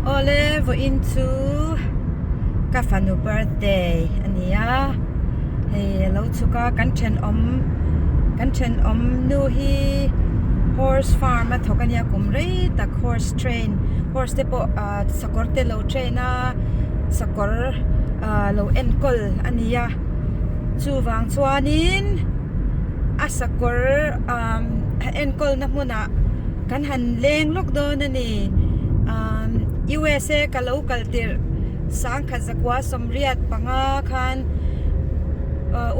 Ole vo into kafanu birthday ania hey lo chuka kan chen om nu hi horse farm a thokania kumrei tak horse train horse te po sakor te lo train a sakor lo enkawl ania chuwang chuanin a sakor enkawl na hmuna kan han leng lok don ani USA ka local tir sang kha zakwa somriat panga khan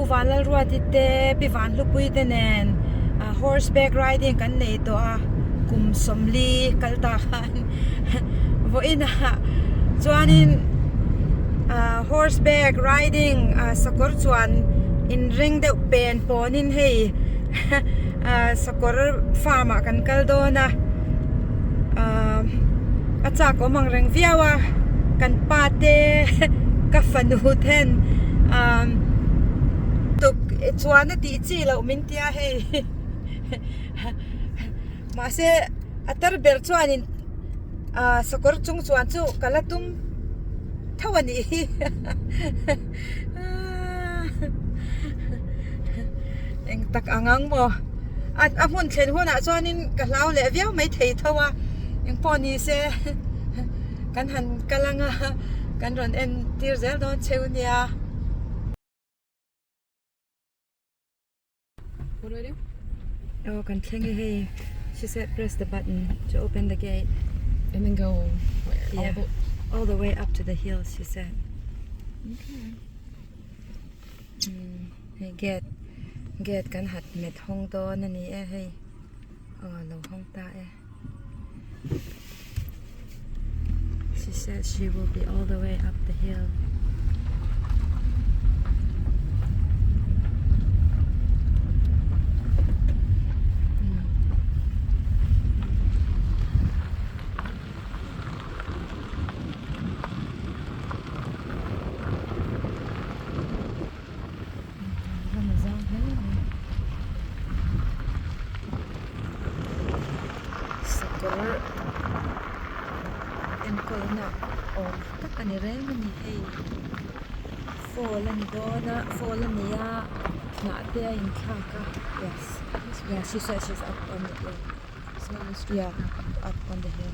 uwanlal ruati te piwan lupui te nen horseback riding kan nei to a kum somli kalta khan vo ina chuanin horseback riding Sakawr Chuang in ring de pen ponin hei Sakawr farm kan kaldona atang omang reng viawa kan pate kafanu ten tuk chuanna ti chi lo min tia hei ma se atar ber chuanin Sakawr chung chuan chu kalatum thawani eng tak angang mo at amun thlen hona chuanin ka hlau le viau mai thei thawa eng poni se kan han kalanga kan ron en tir zel don cheunia. What do I do? Oh, kan tlengi hey. She said press the button to open the gate. And then go where? Yeah. All the way up to the hills, she said. Okay. Hey, get kan hat met hong do na ni e hey. Oh, lo hong ta e. She said she will be all the way up the hill. Sakawr enkawlna om tak ani rem ni hey fall ani do na fall ani ya na te in thaka. Yes, yeah, she said she's up on the hill. So on the street. Yeah, up on the hill.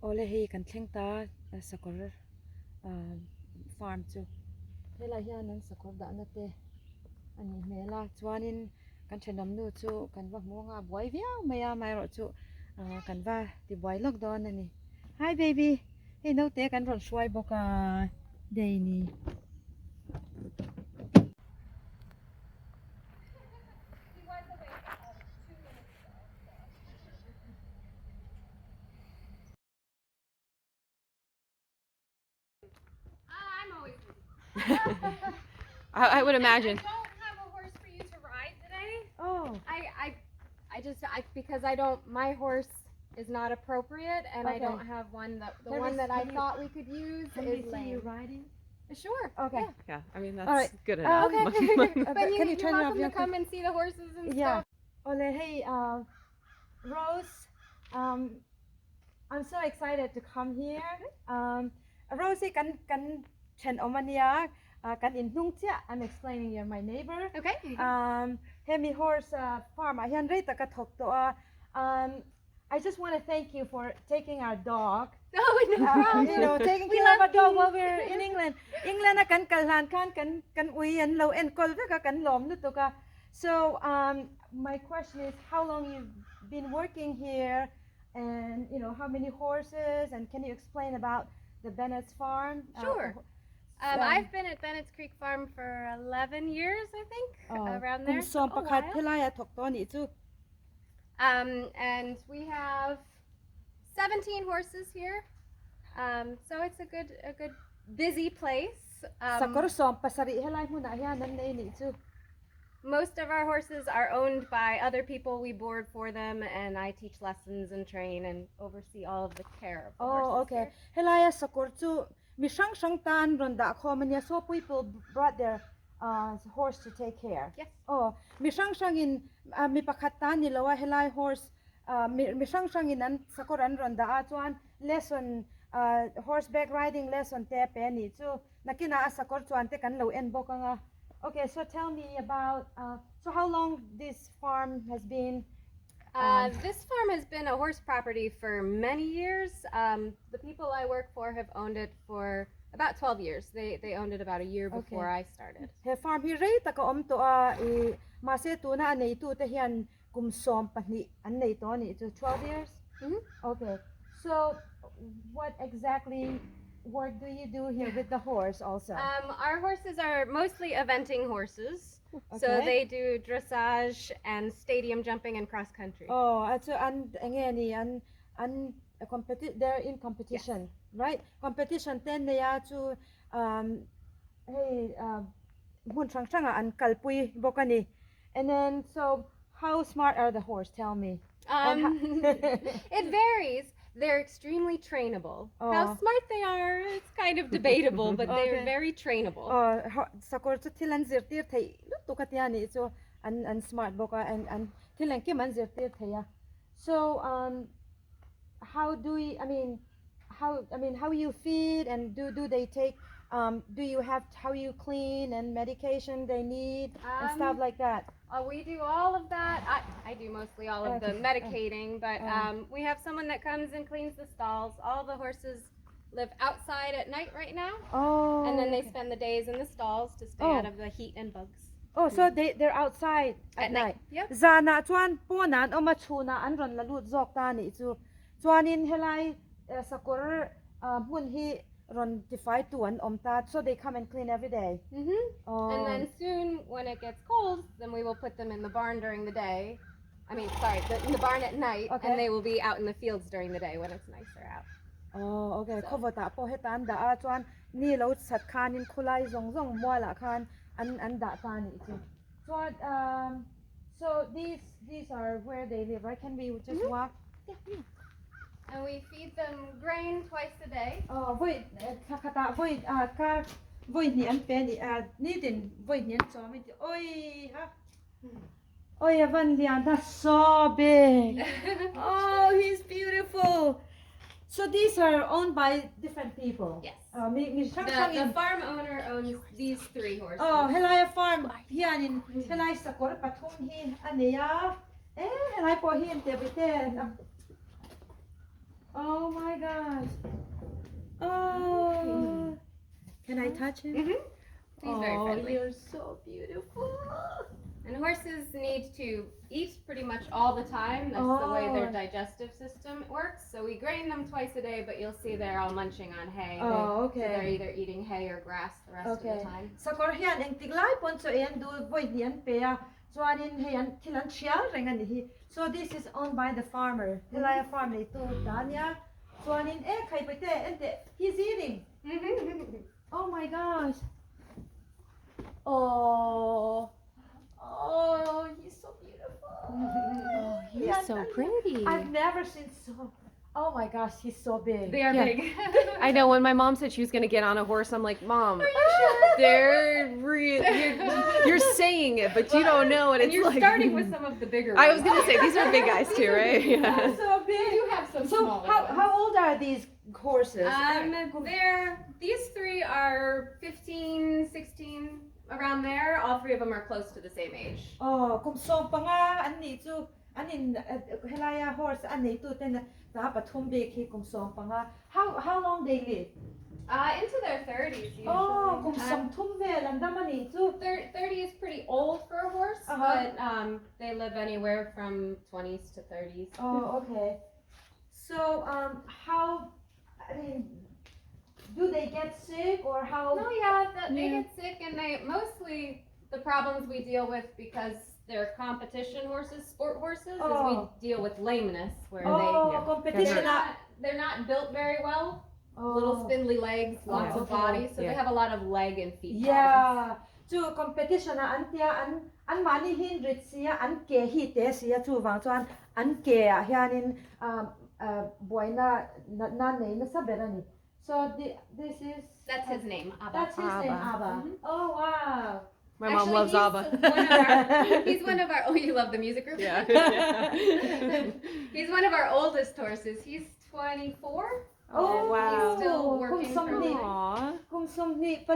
Ole hei kan thleng ta Sakawr farm chu hela hian an Sakawr da na te ani mela chuanin kan thenawmnu chu kan va hmunga buai viau maya mai ro chu kan va ti buai lok don ani. Hi baby, hey no te kan ron shwai boka dei ni. I'm always I would imagine. I don't have a horse for you to ride today. Oh, Because I don't, my horse is not appropriate, and I Okay. don't have one that the Can one we that I see- thought we could use can we is see you lame. riding? Sure. Okay. Yeah. Yeah, I mean that's All right. good Oh, enough. Okay. but But can you you're turn it off welcome real to come and see the horses and Yeah. stuff. Ole, hey, Rose, I'm so excited to come here. Rosie, kan chen omania, kan in nungtia. I'm explaining you're my neighbor. Okay. Hemi horse farm. Hian rei taka thok to I just want to thank you for taking our dog. Oh, no problem. You know, taking We care of love a dog you. while we're in England. England na kan kalhan kan ui and lo enkawl ka kan lawm luto ka. So my question is, how long you've been working here, and you know how many horses, and can you explain about the Bennets farm? Sure. I've been at Bennets Creek Farm for 11 years, I think, around there. Kum som A pakhat while. philaya thok to ni chu. And we have 17 horses here. So it's a good busy place. Sakawr som pasari helai muna hian nan nei ni chu. Most of our horses are owned by other people. We board for them, and I teach lessons and train and oversee all of the care of the horses. Oh, okay. here. Helai Sakawr chu mi sang tan ron da kho mania so people brought their horse to take care. Yes. Oh, mi sang in mi pakhat tan ni lawa helai horse mi sang in an Sakawr an ron da chuan lesson horseback riding lesson te pe ni chu nakina Sakawr chuan te kan lo en bokanga. Okay, so tell me about so how long this farm has been? This farm has been a horse property for many years. The people I work for have owned it for about 12 years. They owned it about a year before I started. He farm hi rei ta ka om to a ma se tu na nei tu te hian kum som pani an nei to ni to 12 years. Okay. So what exactly work do you do here with the horse also? Our horses are mostly eventing horses. So Okay. they do dressage and stadium jumping and cross country. Oh, so an ngeni an they're in competition, right? Competition ten they are to hey mun chang an kalpui bokani. And then so how smart are the horse? Tell me. It varies. They're extremely trainable. How smart they are, it's kind of debatable, but they're Okay. very trainable. Sakawr chu thilan zirtir thei tu katiani so an smart boka and thilan ki man zirtir theya. So how do we how you feed and do they take do you have how you clean and medication they need and stuff like that? We do all of that. I do mostly all of the medicating, but we have someone that comes and cleans the stalls. All the horses live outside at night right now, and then they spend the days in the stalls to stay out of the heat and bugs. Oh, so they're outside at night. Yep. Zana chuan ponan o machuna an ron lalut zawk ta ni chu chuanin helai Sakawr mun hi ron defy tu an omtat so they come and clean every day. And then soon, when it gets cold, then we will put them in the barn during the day. In the barn at night, and they will be out in the fields during the day when it's nicer out. Oh, okay. Cover ta po hetan da a chuan ni lo sat khan in khulai zong mo la khan an da ta ni chu. So these are where they live, right? Can we just walk? And we feed them grain twice a day. Oh, wait, kakata, wait, wait, ni an pen, ni din, wait, ni an so, oi, ha? Oi, Van Lian, that's so big. Oh, he's beautiful. So these are owned by different people. Yes. The The farm owner owns these 3 horses. Oh, helai farm, hian in helai Sakawr pathum hi ania. Helai po hi te bite. Oh my gosh. Oh. Can I touch him? He's very friendly. You're so beautiful. And horses need to eat pretty much all the time. That's the way their digestive system works. So we grain them twice a day, but you'll see they're all munching on hay. Oh, So they're either eating hay or grass the rest of the time. Sakawr hian eng tiglai pon so en du voi nian pe a chuanin hian thilan chial renga ni hi. So this is owned by the farmer. Helai farm ni tu dania. Chuanin khai pete ente he's eating. Oh my gosh. Oh, he's so beautiful. Oh, he's so pretty. I've never seen so. Oh my gosh, he's so big. They are big. I know when my mom said she was going to get on a horse, I'm like, Mom, Are you sure? they're you're saying it, but you don't know what And it's you're like. starting with some of the bigger ones. I was going to say, these are big guys too, right? They're so We big. do have some So smaller ones. how old are these horses? These 3 are 15, 16, around there. All 3 of them are close to the same age. Oh, kung so pa nga ani chu anin helaya horse ani tu ten ta pathum big hi kung so pa nga. How long they live? Into their 30s usually. Oh, kung som thum vel an damani chu. 30 is pretty old for a horse, but they live anywhere from 20s to 30s. Oh, okay. So how do they get sick or how? No, they get sick, and they mostly the problems we deal with because they're competition horses, sport horses, is we deal with lameness where competition. they're not built very well. little spindly legs, lots of body. So they have a lot of leg and feet problems. Yeah. Chu competition na antia an mani hin ritsia an ke hi te sia chu wang chuan an ke a hianin boina na nei na saberani. So this is That's his name, Abba. That's his name, Abba. Oh wow. My mom loves Abba. He's one of our. Oh, you love the music group. Yeah. He's one of our oldest horses. He's 24. Oh wow. He's still working for me. Aww.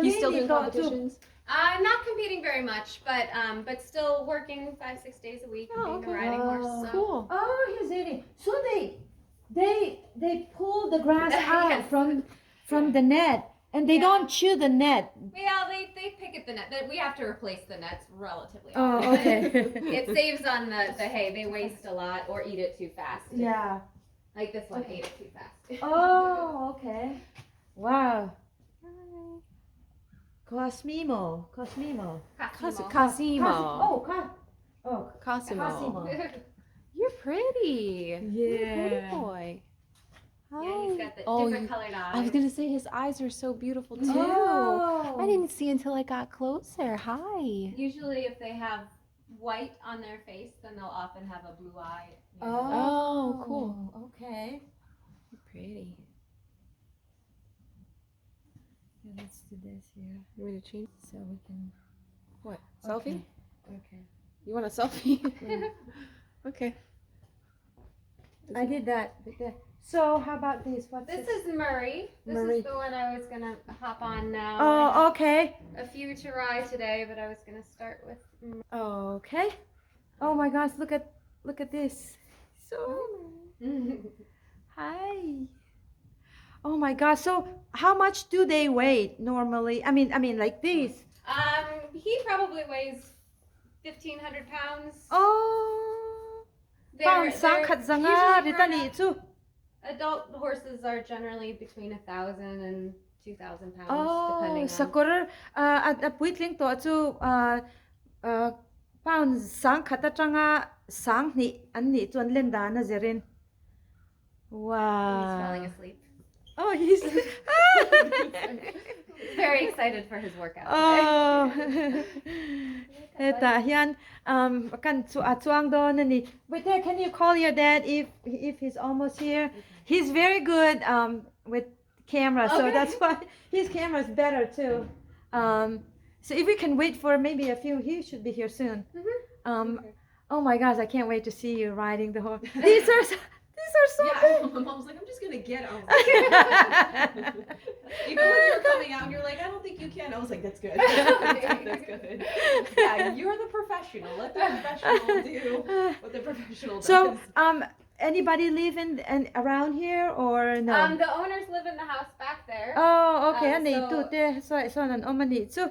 He's still doing competitions? Not competing very much, but still working 5-6 days a week, being a riding horse. So. Cool. Oh, he's eating. So they pull the grass out Yes. from the net, and they don't chew the net. Yeah, they pick at the net. We have to replace the nets relatively Oh, often. okay. It saves on the hay. They waste a lot or eat it too fast. Yeah. Like this one ate it too fast. Oh, okay. Wow. Cosimo. Cosimo. Cosimo. You're pretty. Yeah. Pretty boy. Hi. Yeah, he's got the Oh, different colored eyes. I was gonna say his eyes are so beautiful too. Oh. I didn't see until I got closer. Hi. Usually, if they have white on their face, then they'll often have a blue eye. Oh, cool. Okay. You're pretty. Yeah, let's do this here You want me to change? so we can. What? Selfie? Okay. You want a selfie? Okay. I did that. So how about this? What's This is Murray. This Murray. is the one I was gonna hop on now. Oh, okay. A few to ride today, but I was gonna start with. Okay. Oh my gosh! Look at this. So. Hi. Oh my gosh! So how much do they weigh normally? I mean like this. He probably weighs 1,500 pounds. Oh. They're Sang khat zanga usually ritani grown-up. chu. Adult horses are generally between 1,000 and 2,000 pounds, Oh, depending on. sakawr at puitling to chu pound sang khata changa sang ni an ni chuan len da na zerin. He's Wow. falling asleep. Oh, he's Very excited for his workout today. Oh. Eta hian kan chuang do na ni. Wait there, can you call your dad if he's almost here? He's very good with camera, so Okay. that's why his camera is better too. So if we can wait for maybe a few, he should be here soon. Okay. Oh my gosh, I can't wait to see you riding the horse. These are so good. My mom's like, I'm just gonna get on. Even when you were coming out, and you're like, I don't think you can. I was like, that's good. That's good. Yeah, you're the professional. Let the professional do what the professional does. So anybody live in and around here or no? The owners live in the house back there. Oh, okay. Um, Ani so- tu te so nan omani chu.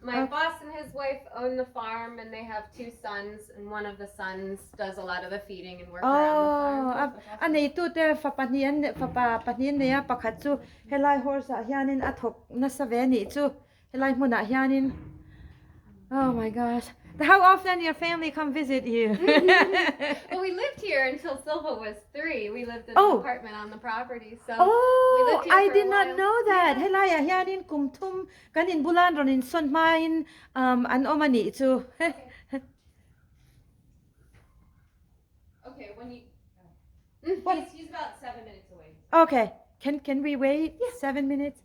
My boss and his wife own the farm, and they have 2 sons, and one of the sons does a lot of the feeding and work around the farm. Ani tu te fa patnian ne ya pakhat chu helai horsa hianin athok na saveni chu helai muna hianin. Oh my gosh. How often your family come visit you? Well, we lived here until Silva was 3. We lived in an Oh. apartment on the property, so Oh, lived here I for a did not while. know that. Helai hianin kumthum kanin bulan ronin son main an omani chu. Okay, when you. He's about 7 minutes away. Okay. Can we wait 7 minutes?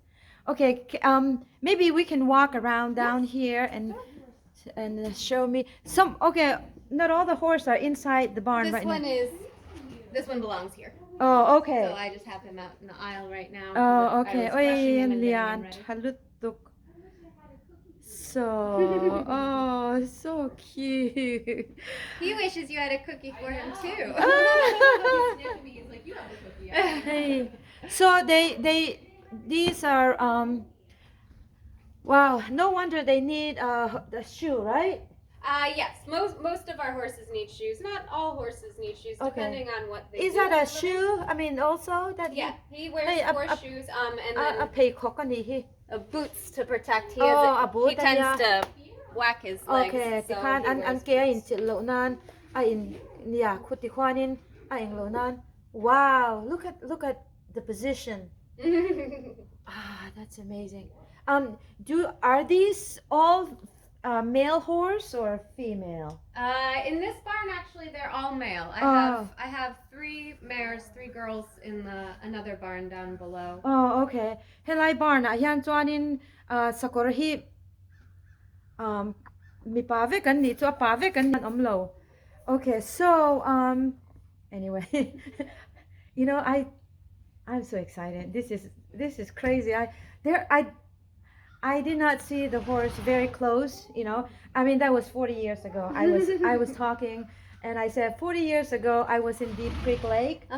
Okay. Maybe we can walk around down here and show me some. Okay. Not all the horses are inside the barn right now. This one belongs here. Oh, okay. So I just have him out in the aisle right now. Oh, okay. I was brushing him and getting him Lian, ready. halutuk. So, oh, so cute. He wishes you had a cookie for him too. He's like, you have the cookie. Hey. So these are wow, no wonder they need the shoe, right? Yes, most of our horses need shoes. Not all horses need shoes, Okay. depending on what they Is do that a for living. shoe? I mean, also that Yeah, he wears Hey, horseshoes, and a then pay kokani. boots to protect. He Oh, a boot, he tends yeah. to whack his legs. Okay, so tikhan he an wears kaya in boots. chilo nan in khuti khwanin ing lo nan. Wow, look at the position. That's amazing. Are these all male horse or female? In this barn, actually, they're all male. I have 3 mares, 3 girls in another barn down below. Oh, okay. Helai barn hian chuanin sakawr hi mi pa ve kan ni chu pa ve kan omlo. Okay, so anyway, you know, I'm so excited. This is crazy. I did not see the horse very close, you know. I mean, that was 40 years ago. I was talking, and I said 40 years ago I was in Deep Creek Lake,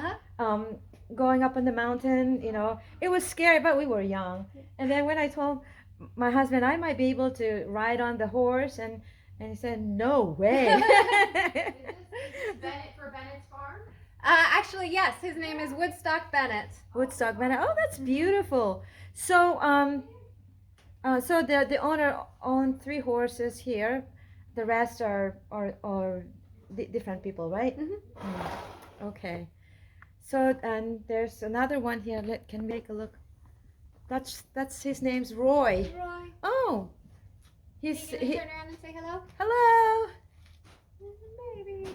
going up on the mountain. You know, it was scary, but we were young. And then when I told my husband I might be able to ride on the horse, and he said, "No way." Is this Bennett for Bennett's Farm? Actually, yes. His name is Woodstock Bennett. Woodstock Bennett. Oh, that's beautiful. So so the owner owned 3 horses here. The rest are different people, right? Okay. So and there's another one here. Can we take a look? That's his name's Roy. Roy. Oh, Are you gonna turn around and say hello? Hello. Baby.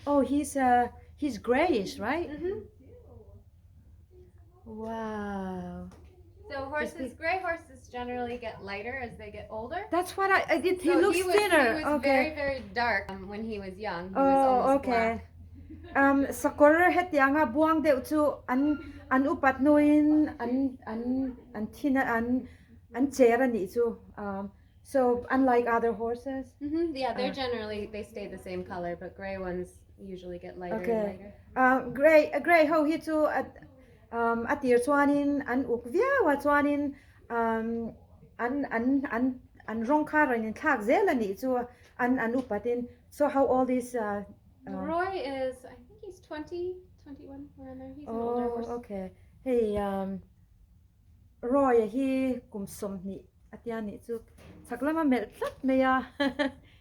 Oh, he's grayish, right? Wow. So gray horses generally get lighter as they get older. That's what I did. He So looks thinner. He was Okay. very, very dark when he was young. He was Oh, almost okay. black. Sakawr hetianga buang deu chu an upat nuin an thina an chera ni chu. So unlike other horses. Yeah, they stay the same color, but gray ones usually get lighter Okay. and lighter. Gray ho hi chu atir chuanin an ukvia wa chuanin an rong kharin thak zela ni chu an upatin. So how old is Roy is, I think he's 20, 21, around there. He's an older horse. Okay. Hey, Roy, he kum som ni atian ni chu saklama mel tlat me ya.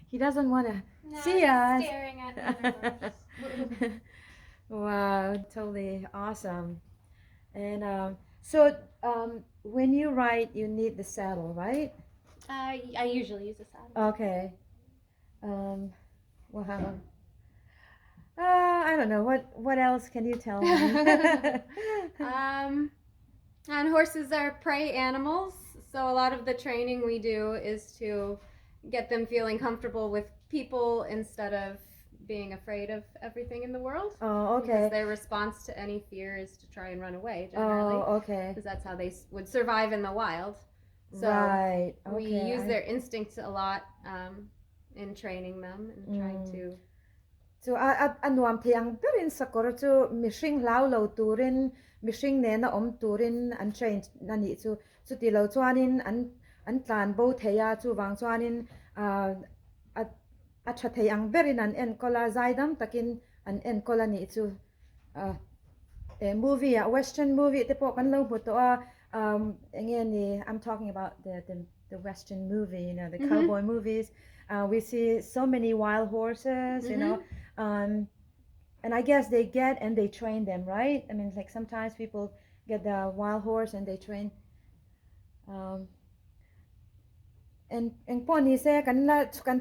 He doesn't want to see he's us. staring at the other horse. Wow, totally awesome. And so when you ride, you need the saddle, right? I usually use a saddle. Okay. Wow. I don't know. What else can you tell me? And horses are prey animals, so a lot of the training we do is to get them feeling comfortable with people instead of being afraid of everything in the world. Oh, okay. Because their response to any fear is to try and run away, generally. Oh, okay. Because that's how they would survive in the wild. So Right. Okay. we use their instincts a lot in training them and trying to. So nuam thiang perin sakawr chu mihring lau lo turin mihring ne na om turin an train nani chu ti lo chuanin an tlan bo theya chu wang chuanin a tha theiang berin an enkawl zaidam takin an enkawl ni chu a movie, a western movie te pawh kan lo hmu tawh again I'm talking about the western movie, you know, the cowboy movies. We see so many wild horses, you know, and I guess they get and they train them, right? I mean, like sometimes people get the wild horse and they train. And pony se kan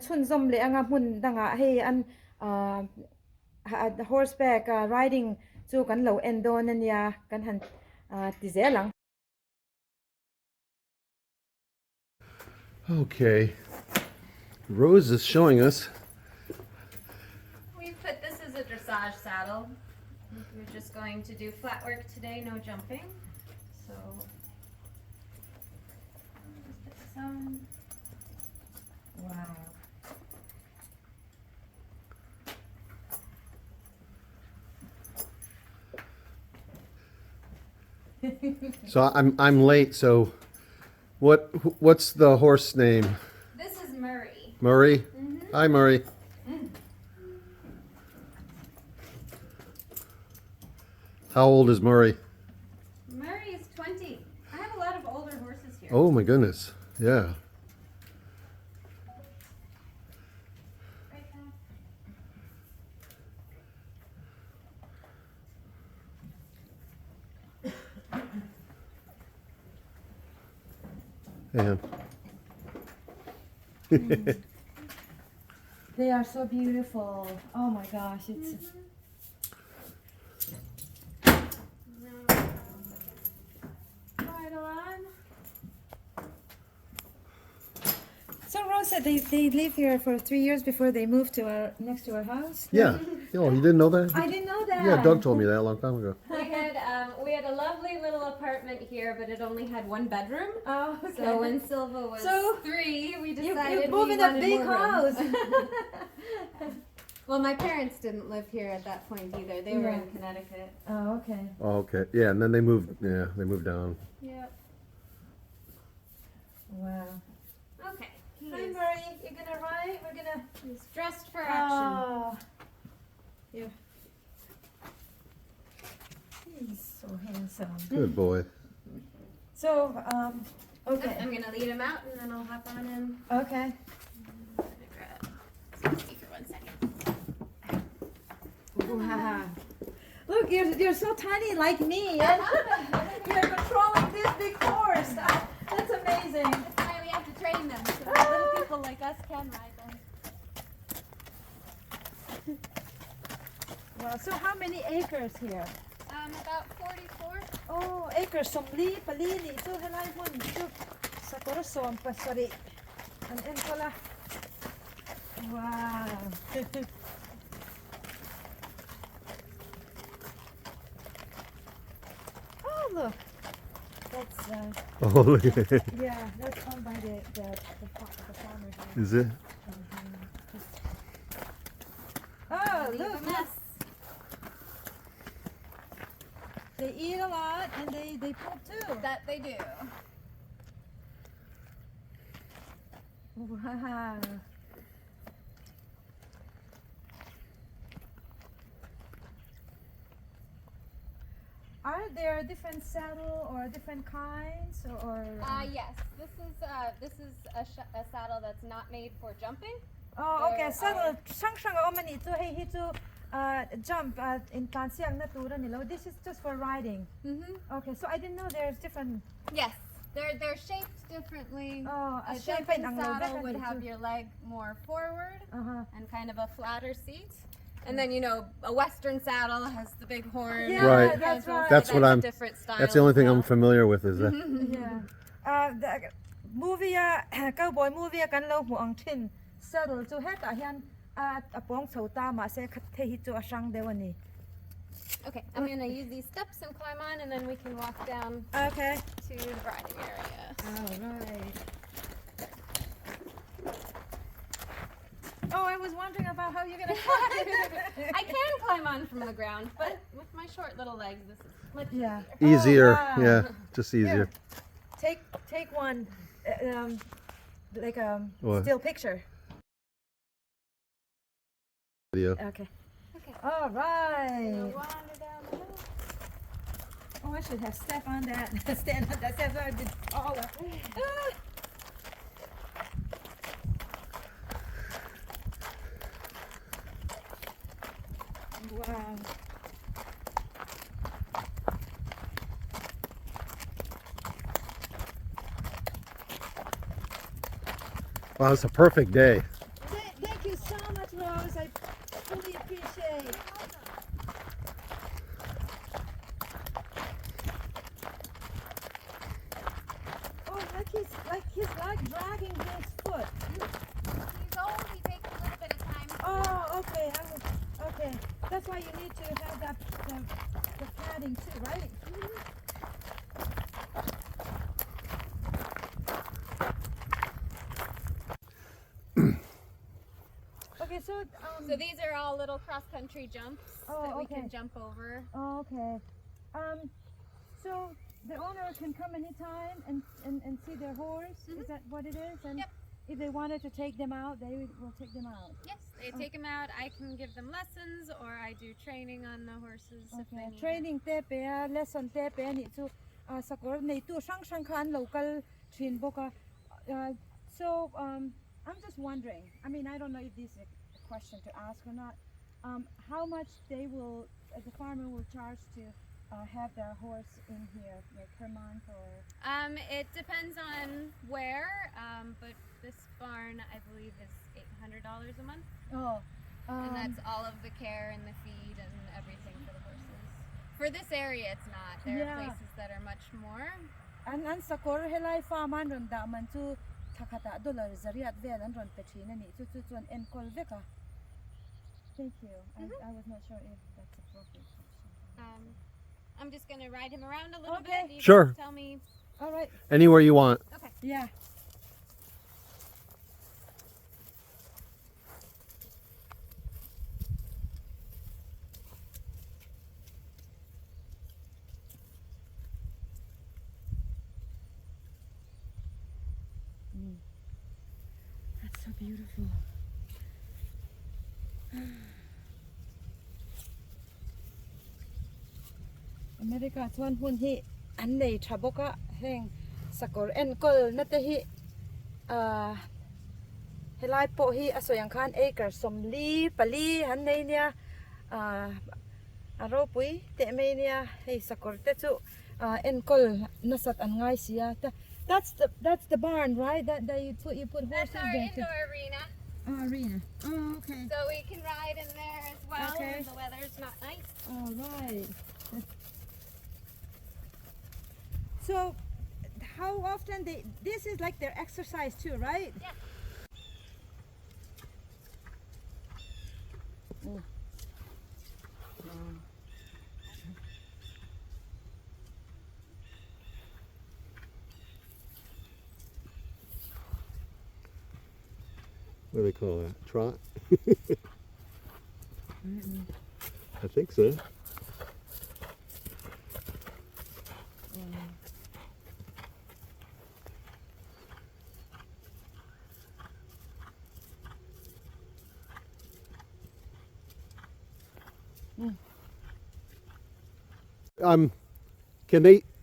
chun zom le anga mun danga hey an the horseback riding chu kan lo endon ania kan han ti zelang. Okay, Rose is showing us. We put this as a dressage saddle. We're just going to do flat work today, no jumping. So just put this on. Wow. So I'm late. So what's the horse name? This is Murray. Murray. Hi, Murray. How old is Murray? Murray is 20. I have a lot of older horses here. Oh my goodness. Yeah. Right now. And They are so beautiful. Oh my gosh, it's right on. So Rose said they lived here for 3 years before they moved to our next to our house. yeah. Oh, you didn't know that? I didn't know that. Yeah, Doug told me that a long time ago. We had a lovely little apartment here, but it only had 1 bedroom. Oh, okay. So when Silva was So, 3, we you decided move we in a wanted big more room. house. Well, my parents didn't live here at that point either. They were in Connecticut. Oh, okay. Oh, okay. Yeah, and then they moved. Yeah, they moved down. Yep. Wow. Okay. Hi, Murray. You're gonna ride? We're gonna. He's dressed for action. Oh. Yeah. He's so handsome. Good boy. So, okay. I'm gonna lead him out, and then I'll hop on him. Okay. Speaker 1 second. Wow. Look, you're so tiny like me. And you're controlling this big horse. That's amazing. That's why we have to train them, so that little people like us can ride them. Wow. So how many acres here? About 44. Oh, acres. Some li, palini. So helai one. So Sakawr Chuang pasari. An enkawlna. Wow. Oh, look. That's Oh, look at it. yeah. That's owned by the farmer here. Is it? Oh, Leave look. a mess. They eat a lot and they poop too. That they do. Wow. Are there different saddle or different kinds or? Yes. This is a saddle that's not made for jumping. Oh, okay. there Saddle sang omani to hey to jump in tansiang na tura nilo. This is just for riding. Mm-hmm. Okay, so I didn't know there's different. Yes. They're shaped differently. Oh, A shape jumping ang saddle lobek would ang have ito. your leg more forward Uh-huh. and kind of a flatter seat. And then, a Western saddle has the big horn. Yeah, Right. that's right. That's what I'm- Different style That's the only as thing well. I'm familiar with. Is that? Yeah. The movie cowboy movie kan lo mu ang tin saddle to het hian apong chota ma se khat the hi chu asang dewani. Okay, I'm going to use these steps and climb on, and then we can walk down Okay. to the riding area. All right. Oh, I was wondering about how you're gonna climb. I can climb on from the ground, but with my short little legs, this is much Yeah. Easier. Oh, wow. Yeah, just easier. Take one, like a What? still picture. Video. Okay. Okay. All Gonna right. wander down the hill. Oh, I should have stepped on that. Stand on that. That's why I did taller. Wow. Wow, it's a perfect day. Thank you so much, Rose. I fully appreciate. Oh, like he's dragging his foot. He's old, he takes a little bit of time. Oh, okay. Okay. That's why you need to have that the padding too, right? Okay, so So these are all little cross-country jumps Oh, that we okay. can jump over. oh, okay. So the owner can come anytime and see their horse. Is that what it is? And Yep. if they wanted to take them out, they will take them out. Yes, they take them out. I can give them lessons, or I do training on the horses if they Okay. need it. Training te pe lesson te pe ni chu Sakawr nei tu sang khan local thin boka. So I'm just wondering. I mean, I don't know if this is a question to ask or not. How much the farmer will charge to have their horse in here, like per month or? It depends on where, but this barn I believe is $800 a month, Oh, and that's all of the care and the feed and everything for the horses. For this area, it's not. There Yeah. are places that are much more. an Sakawr helai farm an ron da man chu thakata dollar zariat vel an ron petri na ni chu chuan enkawl veka. Thank you. I was not sure if that's appropriate. I'm just gonna ride him around a little Okay. bit. You Sure. just tell me. All right. Anywhere you want. Okay. Yeah. That's so beautiful. America chuan hun hi an nei thaboka heng Sakawr enkawlna na te hi helai pawh hi asoyang khan acre somli pali han nei nia erawh pui te mai nia hei Sakawr te chu enkawl na sat an ngai sia. That's the barn, right? That you put horses That's our there. indoor arena, Oh, arena. Oh, okay. so we can ride in there as well Okay. when the weather's not nice. All right. So, how often this is like their exercise too, right? Yeah. What do they call that? Trot? I think so.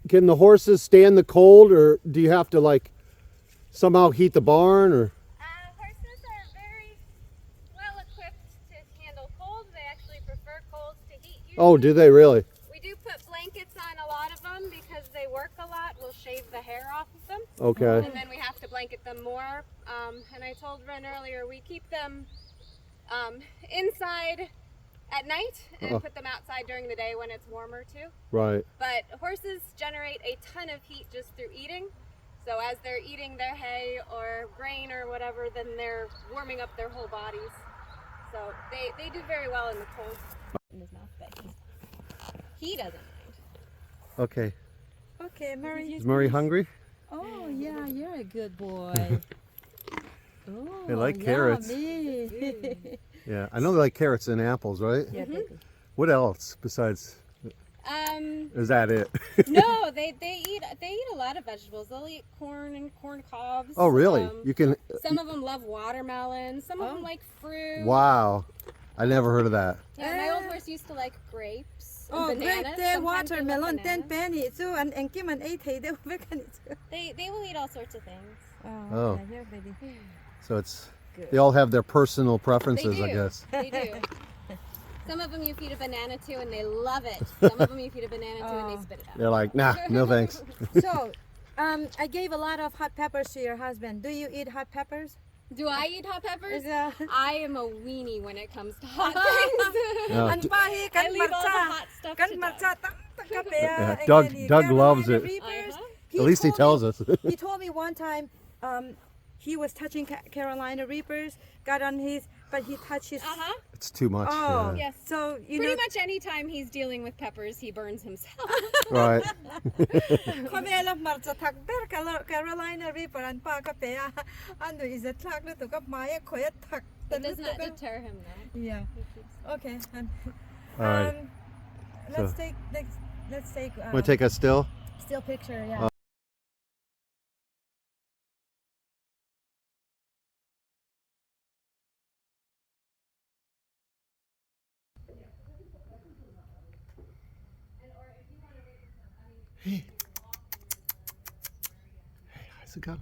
Can the horses stand the cold, or do you have to like somehow heat the barn, or? Horses are very well equipped to handle cold. They actually prefer cold to heat. Usually. Oh, do they really? We do put blankets on a lot of them because they work a lot. We'll shave the hair off of them. Okay. And then we have to blanket them more. And I told Ren earlier, we keep them inside at night and put them outside during the day when it's warmer too. Right. But horses generate a ton of heat just through eating. So as they're eating their hay or grain or whatever, then they're warming up their whole bodies. So they do very well in the cold. In his mouth, but he doesn't mind. Okay. Okay, Murray. Is Murray hungry? Oh yeah, you're a good boy. Oh, They like carrots. yummy. Yeah, I know they like carrots and apples, right? Yeah, they do. What else besides? Is that it? No, they eat a lot of vegetables. They'll eat corn and corn cobs. Oh, really? You can. Some of them love watermelon. Some of them like fruit. Wow, I never heard of that. Yeah, my old horse used to like grapes. And Oh, bananas. great! Sometimes they love Watermelon, 10 bananas. penny too, and kiman 8 hey, they too. They will eat all sorts of things. Oh. yeah, baby. So it's they all have their personal They preferences, do. I guess. They do. Some of them you feed a banana to and they love it. Some of them you feed a banana to and they spit it out. They're like, nah, no thanks. So, I gave a lot of hot peppers to your husband. Do you eat hot peppers? Do I eat hot peppers? Yeah. I am a weenie when it comes to hot things. No, Ang pahi kan I leave all the marcha. hot stuff Kan to marcha Doug. kapea. Doug loves it. At least he tells us. He told me one time he was touching Carolina Reapers, got on his, but he touched his. It's too much. Oh, Yeah. Yes. So you Pretty know. much any time he's dealing with peppers, he burns himself. Right. Kamela marcha thak ber Carolina Reaper and pa kapea. Ando is a thak na to kap maya koya thak. It does not deter him though. Yeah. Okay. All right. Let's So- take. Let's take. Want to take a still? Still picture. Yeah. Hey. Hey, how's it going?